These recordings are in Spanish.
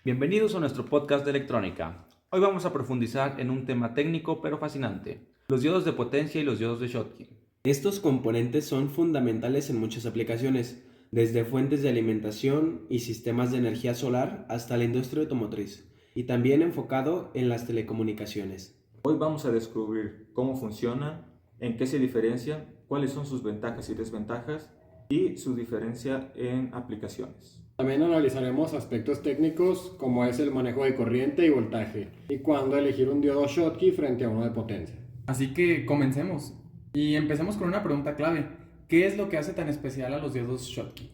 Bienvenidos a nuestro podcast de electrónica. Hoy vamos a profundizar en un tema técnico pero fascinante, los diodos de potencia y los diodos de Schottky. Estos componentes son fundamentales en muchas aplicaciones, desde fuentes de alimentación y sistemas de energía solar hasta la industria automotriz, y también enfocado en las telecomunicaciones. Hoy vamos a descubrir cómo funcionan, en qué se diferencian, cuáles son sus ventajas y desventajas y su diferencia en aplicaciones. También analizaremos aspectos técnicos como es el manejo de corriente y voltaje y cuándo elegir un diodo Schottky frente a uno de potencia. Así que comencemos. Y empecemos con una pregunta clave. ¿Qué es lo que hace tan especial a los diodos Schottky?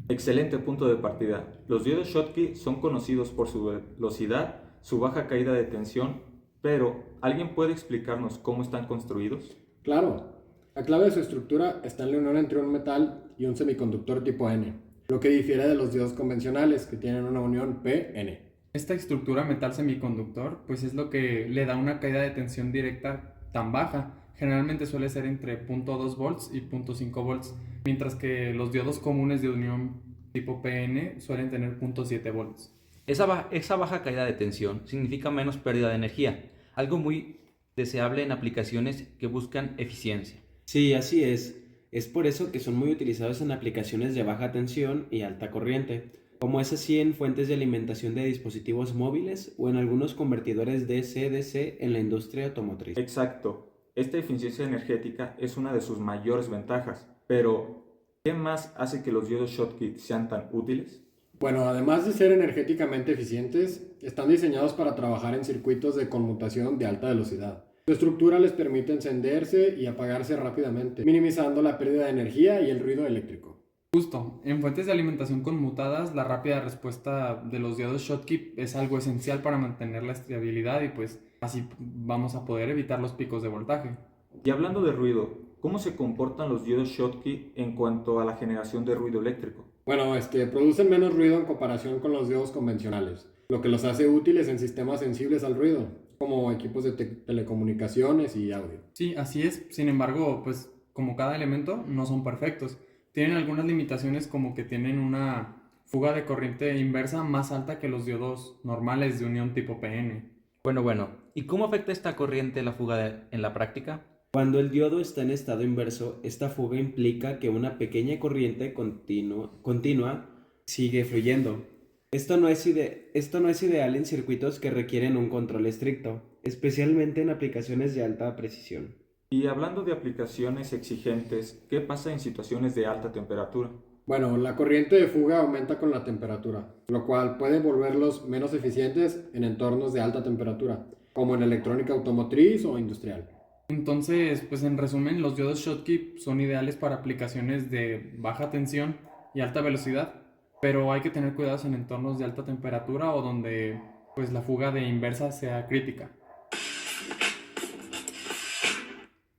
Excelente punto de partida. Los diodos Schottky son conocidos por su velocidad, su baja caída de tensión, pero ¿alguien puede explicarnos cómo están construidos? Claro, la clave de su estructura está en la unión entre un metal y un semiconductor tipo N, lo que difiere de los diodos convencionales que tienen una unión P-N. Esta estructura metal semiconductor pues es lo que le da una caída de tensión directa tan baja. Generalmente suele ser entre 0.2 volts y 0.5 volts, mientras que los diodos comunes de unión tipo PN suelen tener 0.7 volts. Esa baja caída de tensión significa menos pérdida de energía, algo muy deseable en aplicaciones que buscan eficiencia. Sí, así es. Es por eso que son muy utilizados en aplicaciones de baja tensión y alta corriente, como es así en fuentes de alimentación de dispositivos móviles o en algunos convertidores DC-DC en la industria automotriz. Exacto. Esta eficiencia energética es una de sus mayores ventajas, pero ¿qué más hace que los diodos Schottky sean tan útiles? Bueno, además de ser energéticamente eficientes, están diseñados para trabajar en circuitos de conmutación de alta velocidad. Su estructura les permite encenderse y apagarse rápidamente, minimizando la pérdida de energía y el ruido eléctrico. Justo, en fuentes de alimentación conmutadas, la rápida respuesta de los diodos Schottky es algo esencial para mantener la estabilidad y pues así vamos a poder evitar los picos de voltaje. Y hablando de ruido, ¿cómo se comportan los diodos Schottky en cuanto a la generación de ruido eléctrico? Bueno, producen menos ruido en comparación con los diodos convencionales, lo que los hace útiles en sistemas sensibles al ruido, como equipos de telecomunicaciones y audio. Sí, así es. Sin embargo, pues como cada elemento, no son perfectos. Tienen algunas limitaciones como que tienen una fuga de corriente inversa más alta que los diodos normales de unión tipo PN. Bueno, ¿y cómo afecta esta corriente la fuga en la práctica? Cuando el diodo está en estado inverso, esta fuga implica que una pequeña corriente continua sigue fluyendo. Esto no es ideal en circuitos que requieren un control estricto, especialmente en aplicaciones de alta precisión. Y hablando de aplicaciones exigentes, ¿qué pasa en situaciones de alta temperatura? Bueno, la corriente de fuga aumenta con la temperatura, lo cual puede volverlos menos eficientes en entornos de alta temperatura, como en electrónica automotriz o industrial. Entonces, pues en resumen, los diodos Schottky son ideales para aplicaciones de baja tensión y alta velocidad, pero hay que tener cuidados en entornos de alta temperatura o donde pues la fuga de inversa sea crítica.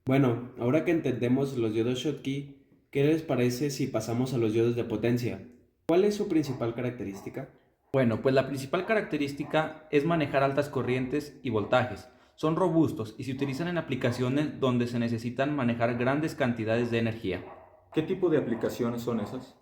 Bueno, ahora que entendemos los diodos Schottky, ¿qué les parece si pasamos a los diodos de potencia? ¿Cuál es su principal característica? Bueno, pues la principal característica es manejar altas corrientes y voltajes. Son robustos y se utilizan en aplicaciones donde se necesitan manejar grandes cantidades de energía. ¿Qué tipo de aplicaciones son esas?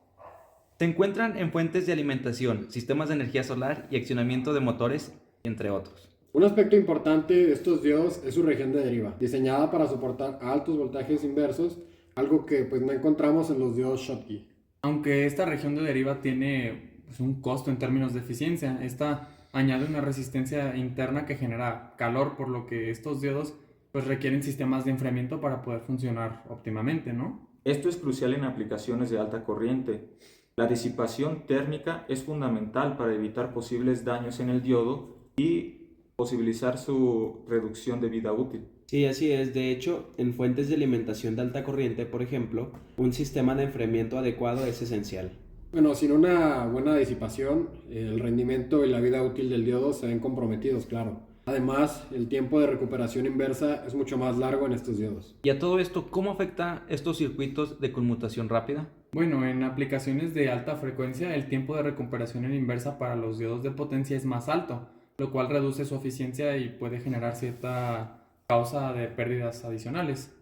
Se encuentran en fuentes de alimentación, sistemas de energía solar y accionamiento de motores, entre otros. Un aspecto importante de estos diodos es su región de deriva, diseñada para soportar altos voltajes inversos, algo que pues no encontramos en los diodos Schottky. Aunque esta región de deriva tiene pues, un costo en términos de eficiencia, esta añade una resistencia interna que genera calor, por lo que estos diodos pues, requieren sistemas de enfriamiento para poder funcionar óptimamente, ¿no? Esto es crucial en aplicaciones de alta corriente. La disipación térmica es fundamental para evitar posibles daños en el diodo y posibilitar su reducción de vida útil. Sí, así es. De hecho, en fuentes de alimentación de alta corriente, por ejemplo, un sistema de enfriamiento adecuado es esencial. Bueno, sin una buena disipación, el rendimiento y la vida útil del diodo se ven comprometidos, claro. Además, el tiempo de recuperación inversa es mucho más largo en estos diodos. Y a todo esto, ¿cómo afecta estos circuitos de conmutación rápida? Bueno, en aplicaciones de alta frecuencia, el tiempo de recuperación en inversa para los diodos de potencia es más alto, lo cual reduce su eficiencia y puede generar cierta causa de pérdidas adicionales.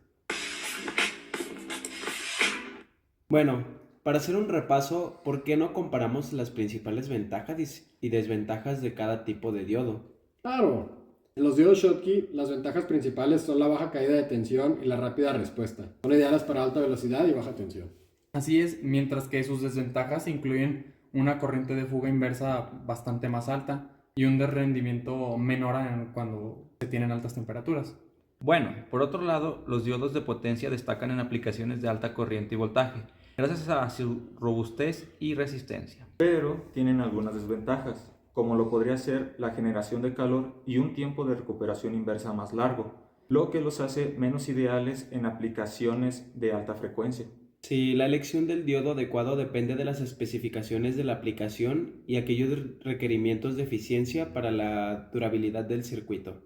Bueno, Para hacer un repaso, ¿por qué no comparamos las principales ventajas y desventajas de cada tipo de diodo? Claro, en los diodos Schottky las ventajas principales son la baja caída de tensión y la rápida respuesta. Son ideales para alta velocidad y baja tensión. Así es, mientras que sus desventajas incluyen una corriente de fuga inversa bastante más alta y un rendimiento menor cuando se tienen altas temperaturas. Bueno, por otro lado, los diodos de potencia destacan en aplicaciones de alta corriente y voltaje, gracias a su robustez y resistencia. Pero tienen algunas desventajas, como lo podría ser la generación de calor y un tiempo de recuperación inversa más largo, lo que los hace menos ideales en aplicaciones de alta frecuencia. Sí, la elección del diodo adecuado depende de las especificaciones de la aplicación y aquellos requerimientos de eficiencia para la durabilidad del circuito.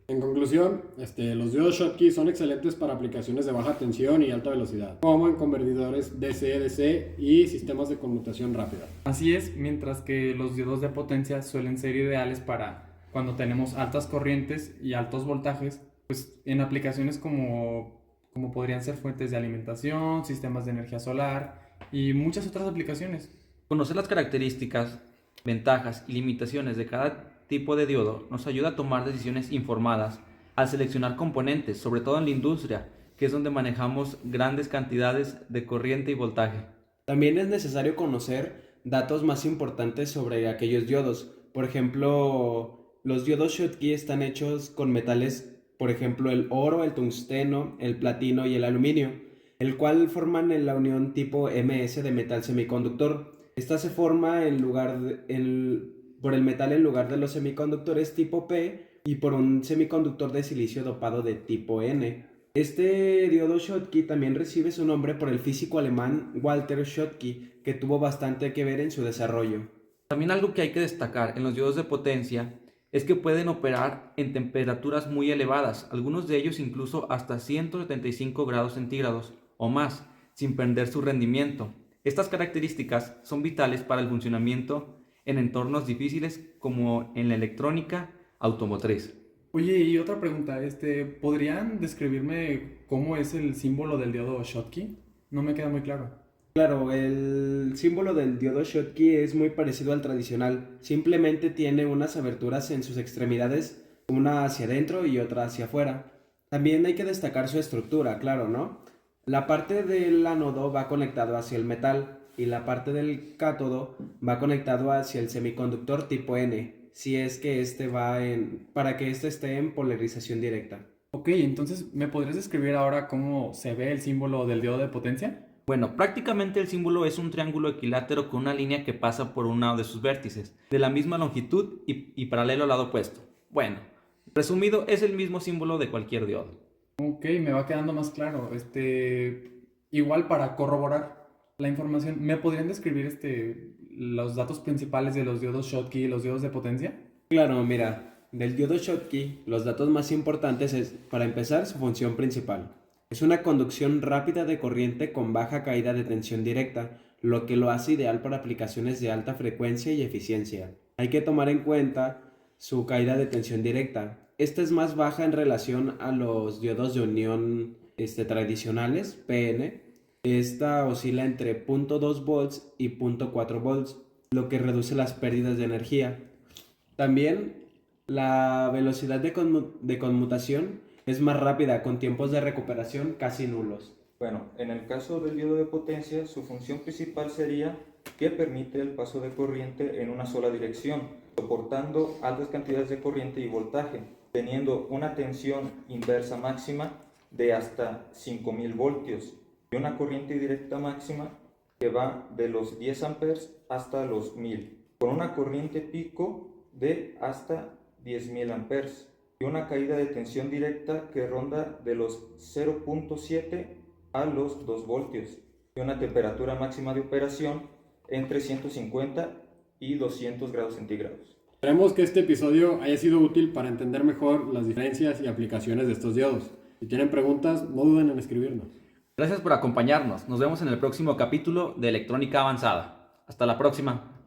En conclusión, los diodos Schottky son excelentes para aplicaciones de baja tensión y alta velocidad, como en convertidores DC-DC y sistemas de conmutación rápida. Así es, mientras que los diodos de potencia suelen ser ideales para cuando tenemos altas corrientes y altos voltajes, pues en aplicaciones como podrían ser fuentes de alimentación, sistemas de energía solar y muchas otras aplicaciones. Conocer las características, ventajas y limitaciones de cada tipo de diodo nos ayuda a tomar decisiones informadas al seleccionar componentes, sobre todo en la industria, que es donde manejamos grandes cantidades de corriente y voltaje. También es necesario conocer datos más importantes sobre aquellos diodos. Por ejemplo, los diodos Schottky están hechos con metales, por ejemplo, el oro, el tungsteno, el platino y el aluminio, el cual forman la unión tipo MS de metal semiconductor. Esta se forma por el metal en lugar de los semiconductores tipo P y por un semiconductor de silicio dopado de tipo N. Este diodo Schottky también recibe su nombre por el físico alemán Walter Schottky, que tuvo bastante que ver en su desarrollo. También algo que hay que destacar en los diodos de potencia es que pueden operar en temperaturas muy elevadas, algunos de ellos incluso hasta 175 grados centígrados o más, sin perder su rendimiento. Estas características son vitales para el funcionamiento en entornos difíciles como en la electrónica automotriz. Oye, y otra pregunta, ¿podrían describirme cómo es el símbolo del diodo Schottky? No me queda muy claro. Claro, el símbolo del diodo Schottky es muy parecido al tradicional, simplemente tiene unas aberturas en sus extremidades, una hacia adentro y otra hacia afuera. También hay que destacar su estructura, claro, ¿no? La parte del ánodo va conectado hacia el metal y la parte del cátodo va conectado hacia el semiconductor tipo N, si es que para que este esté en polarización directa. Ok, entonces, ¿me podrías describir ahora cómo se ve el símbolo del diodo de potencia? Bueno, prácticamente el símbolo es un triángulo equilátero con una línea que pasa por uno de sus vértices, de la misma longitud y paralelo al lado opuesto. Bueno, resumido, es el mismo símbolo de cualquier diodo. Ok, me va quedando más claro. Igual para corroborar la información, ¿me podrían describir los datos principales de los diodos Schottky y los diodos de potencia? Claro, mira, del diodo Schottky, los datos más importantes es, para empezar, su función principal. Es una conducción rápida de corriente con baja caída de tensión directa, lo que lo hace ideal para aplicaciones de alta frecuencia y eficiencia. Hay que tomar en cuenta su caída de tensión directa. Esta es más baja en relación a los diodos de unión tradicionales, PN. Esta oscila entre 0.2 volts y 0.4 volts, lo que reduce las pérdidas de energía. También la velocidad de conmutación es más rápida, con tiempos de recuperación casi nulos. Bueno, en el caso del diodo de potencia, su función principal sería que permite el paso de corriente en una sola dirección, soportando altas cantidades de corriente y voltaje, teniendo una tensión inversa máxima de hasta 5000 voltios y una corriente directa máxima que va de los 10 amperes hasta los 1000, con una corriente pico de hasta 10.000 amperes y una caída de tensión directa que ronda de los 0.7 a los 2 voltios y una temperatura máxima de operación entre 150 y 200 grados centígrados. Esperemos que este episodio haya sido útil para entender mejor las diferencias y aplicaciones de estos diodos. Si tienen preguntas, no duden en escribirnos. Gracias por acompañarnos. Nos vemos en el próximo capítulo de Electrónica Avanzada. Hasta la próxima.